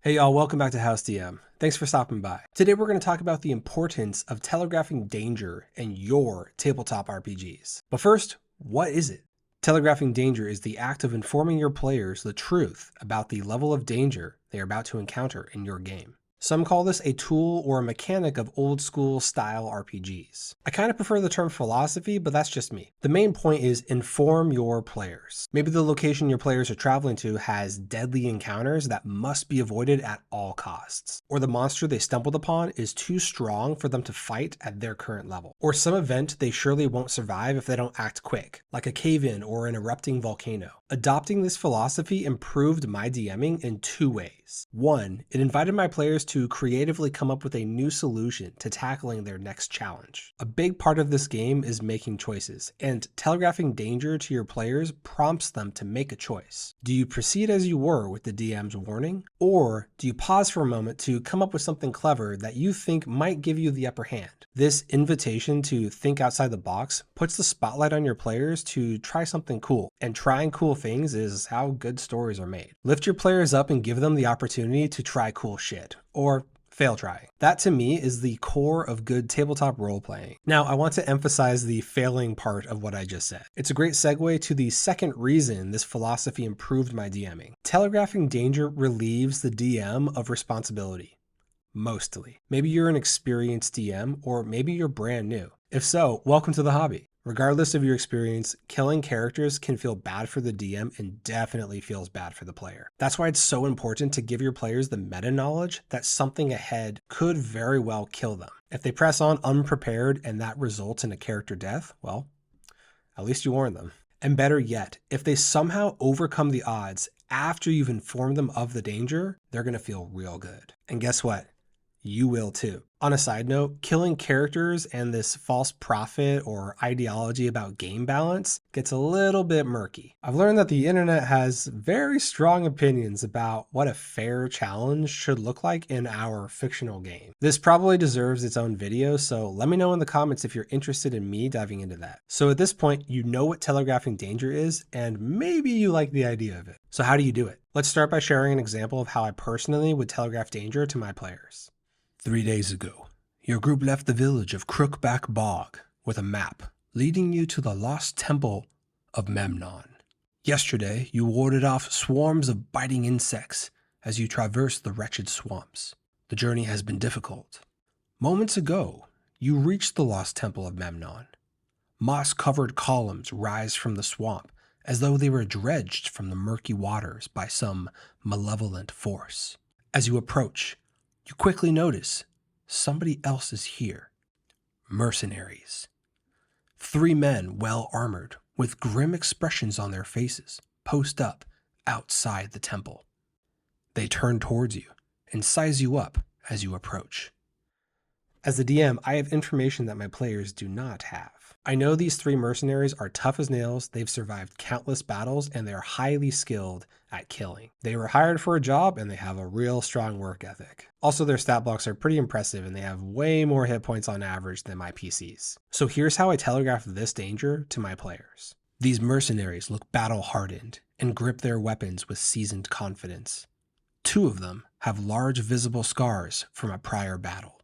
Hey y'all, welcome back to House DM. Thanks for stopping by. Today we're going to talk about the importance of telegraphing danger in your tabletop RPGs. But first, what is it? Telegraphing danger is the act of informing your players the truth about the level of danger they are about to encounter in your game. Some call this a tool or a mechanic of old school style RPGs. I kind of prefer the term philosophy, but that's just me. The main point is inform your players. Maybe the location your players are traveling to has deadly encounters that must be avoided at all costs. Or the monster they stumbled upon is too strong for them to fight at their current level. Or some event they surely won't survive if they don't act quick, like a cave-in or an erupting volcano. Adopting this philosophy improved my DMing in two ways. One, it invited my players to creatively come up with a new solution to tackling their next challenge. A big part of this game is making choices, and telegraphing danger to your players prompts them to make a choice. Do you proceed as you were with the DM's warning, or do you pause for a moment to come up with something clever that you think might give you the upper hand? This invitation to think outside the box puts the spotlight on your players to try something cool, and trying cool things is how good stories are made. Lift your players up and give them the opportunity to try cool shit, or fail trying. That to me is the core of good tabletop role playing. Now, I want to emphasize the failing part of what I just said. It's a great segue to the second reason this philosophy improved my DMing. Telegraphing danger relieves the DM of responsibility. Mostly. Maybe you're an experienced DM, or maybe you're brand new. If so, welcome to the hobby. Regardless of your experience, killing characters can feel bad for the DM and definitely feels bad for the player. That's why it's so important to give your players the meta knowledge that something ahead could very well kill them. If they press on unprepared and that results in a character death, well, at least you warned them. And better yet, if they somehow overcome the odds after you've informed them of the danger, they're going to feel real good. And guess what? You will too. On a side note, killing characters and this false prophet or ideology about game balance gets a little bit murky. I've learned that the internet has very strong opinions about what a fair challenge should look like in our fictional game. This probably deserves its own video, so let me know in the comments if you're interested in me diving into that. So at this point, you know what telegraphing danger is, and maybe you like the idea of it. So how do you do it? Let's start by sharing an example of how I personally would telegraph danger to my players. 3 days ago, your group left the village of Crookback Bog with a map leading you to the lost temple of Memnon. Yesterday, you warded off swarms of biting insects as you traversed the wretched swamps. The journey has been difficult. Moments ago, you reached the lost temple of Memnon. Moss-covered columns rise from the swamp as though they were dredged from the murky waters by some malevolent force. As you approach, you quickly notice somebody else is here. Mercenaries. 3 men well armored, with grim expressions on their faces, post up outside the temple. They turn towards you and size you up as you approach. As the DM, I have information that my players do not have. I know these 3 mercenaries are tough as nails, they've survived countless battles, and they're highly skilled at killing. They were hired for a job, and they have a real strong work ethic. Also, their stat blocks are pretty impressive, and they have way more hit points on average than my PCs. So here's how I telegraph this danger to my players. These mercenaries look battle-hardened and grip their weapons with seasoned confidence. 2 of them have large visible scars from a prior battle.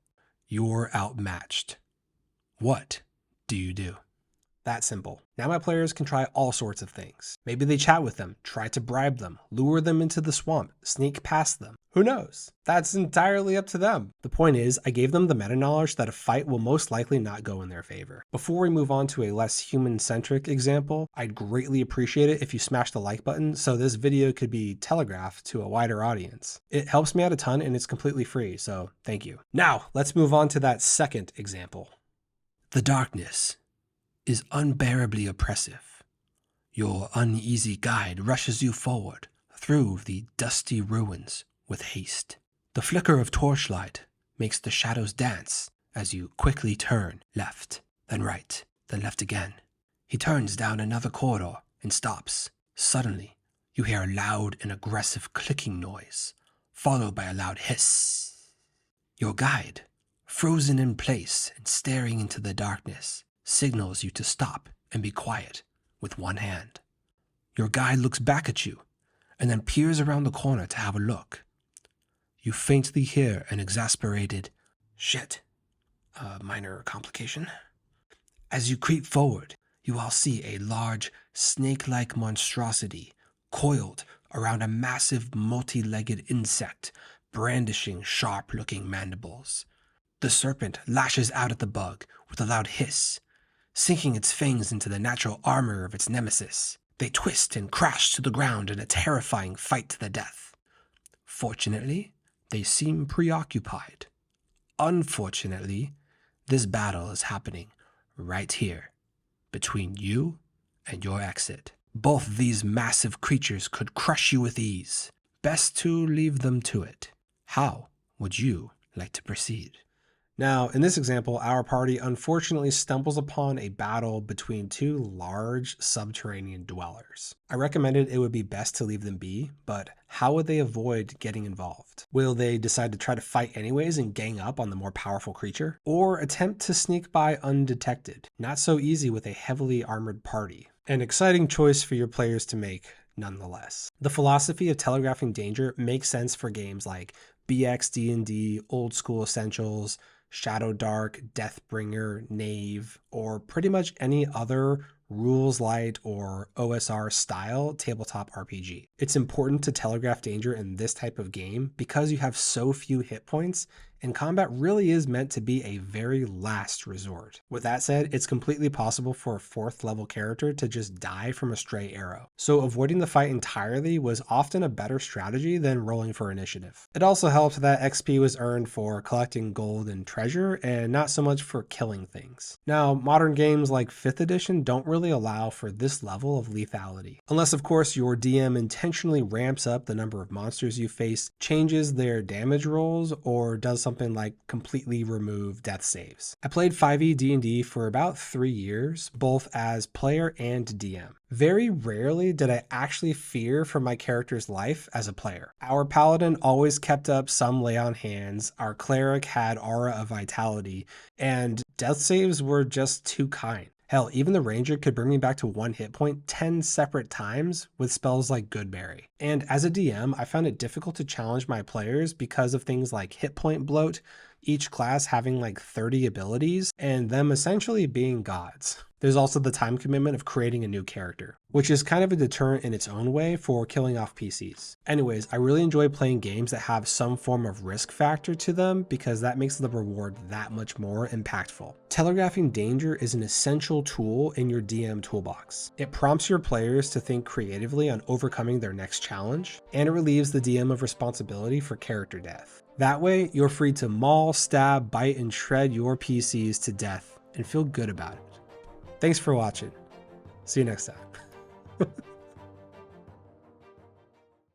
You're outmatched. What do you do? That simple. Now my players can try all sorts of things. Maybe they chat with them, try to bribe them, lure them into the swamp, sneak past them. Who knows? That's entirely up to them. The point is, I gave them the meta knowledge that a fight will most likely not go in their favor. Before we move on to a less human-centric example, I'd greatly appreciate it if you smash the like button so this video could be telegraphed to a wider audience. It helps me out a ton and it's completely free, so thank you. Now, let's move on to that second example. The darkness is unbearably oppressive. Your uneasy guide rushes you forward through the dusty ruins with haste. The flicker of torchlight makes the shadows dance as you quickly turn left, then right, then left again. He turns down another corridor and stops. Suddenly, you hear a loud and aggressive clicking noise, followed by a loud hiss. Your guide, frozen in place and staring into the darkness, signals you to stop and be quiet with one hand. Your guide looks back at you and then peers around the corner to have a look. you faintly hear an exasperated, "Shit, a minor complication." As you creep forward, you all see a large, snake-like monstrosity coiled around a massive multi-legged insect, brandishing sharp-looking mandibles. The serpent lashes out at the bug with a loud hiss, sinking its fangs into the natural armor of its nemesis. They twist and crash to the ground in a terrifying fight to the death. Fortunately, they seem preoccupied. Unfortunately, this battle is happening right here, between you and your exit. Both these massive creatures could crush you with ease. Best to leave them to it. How would you like to proceed? Now, in this example, our party unfortunately stumbles upon a battle between two large subterranean dwellers. I recommended it would be best to leave them be, but how would they avoid getting involved? Will they decide to try to fight anyways and gang up on the more powerful creature? Or attempt to sneak by undetected? Not so easy with a heavily armored party. An exciting choice for your players to make, nonetheless. The philosophy of Telegraphing Danger makes sense for games like BX D&D, Old School Essentials, Shadowdark, Deathbringer, Knave, or pretty much any other rules light or OSR style tabletop RPG. It's important to telegraph danger in this type of game because you have so few hit points and combat really is meant to be a very last resort. With that said, it's completely possible for a 4th level character to just die from a stray arrow. So avoiding the fight entirely was often a better strategy than rolling for initiative. It also helped that XP was earned for collecting gold and treasure and not so much for killing things. Now, modern games like 5th edition don't really allow for this level of lethality. Unless of course your DM intentionally ramps up the number of monsters you face, changes their damage rolls, or does something like completely remove death saves. I played 5e D&D for about 3 years, both as player and DM. Very rarely did I actually fear for my character's life as a player. Our paladin always kept up some lay on hands, our cleric had aura of vitality, and death saves were just too kind. Hell, even the ranger could bring me back to 1 hit point 10 separate times with spells like Goodberry. And as a DM, I found it difficult to challenge my players because of things like hit point bloat, each class having like 30 abilities, and them essentially being gods. There's also the time commitment of creating a new character, which is kind of a deterrent in its own way for killing off PCs. Anyways, I really enjoy playing games that have some form of risk factor to them because that makes the reward that much more impactful. Telegraphing Danger is an essential tool in your DM toolbox. It prompts your players to think creatively on overcoming their next challenge, and it relieves the DM of responsibility for character death. That way, you're free to maul, stab, bite, and shred your PCs to death and feel good about it. Thanks for watching. See you next time.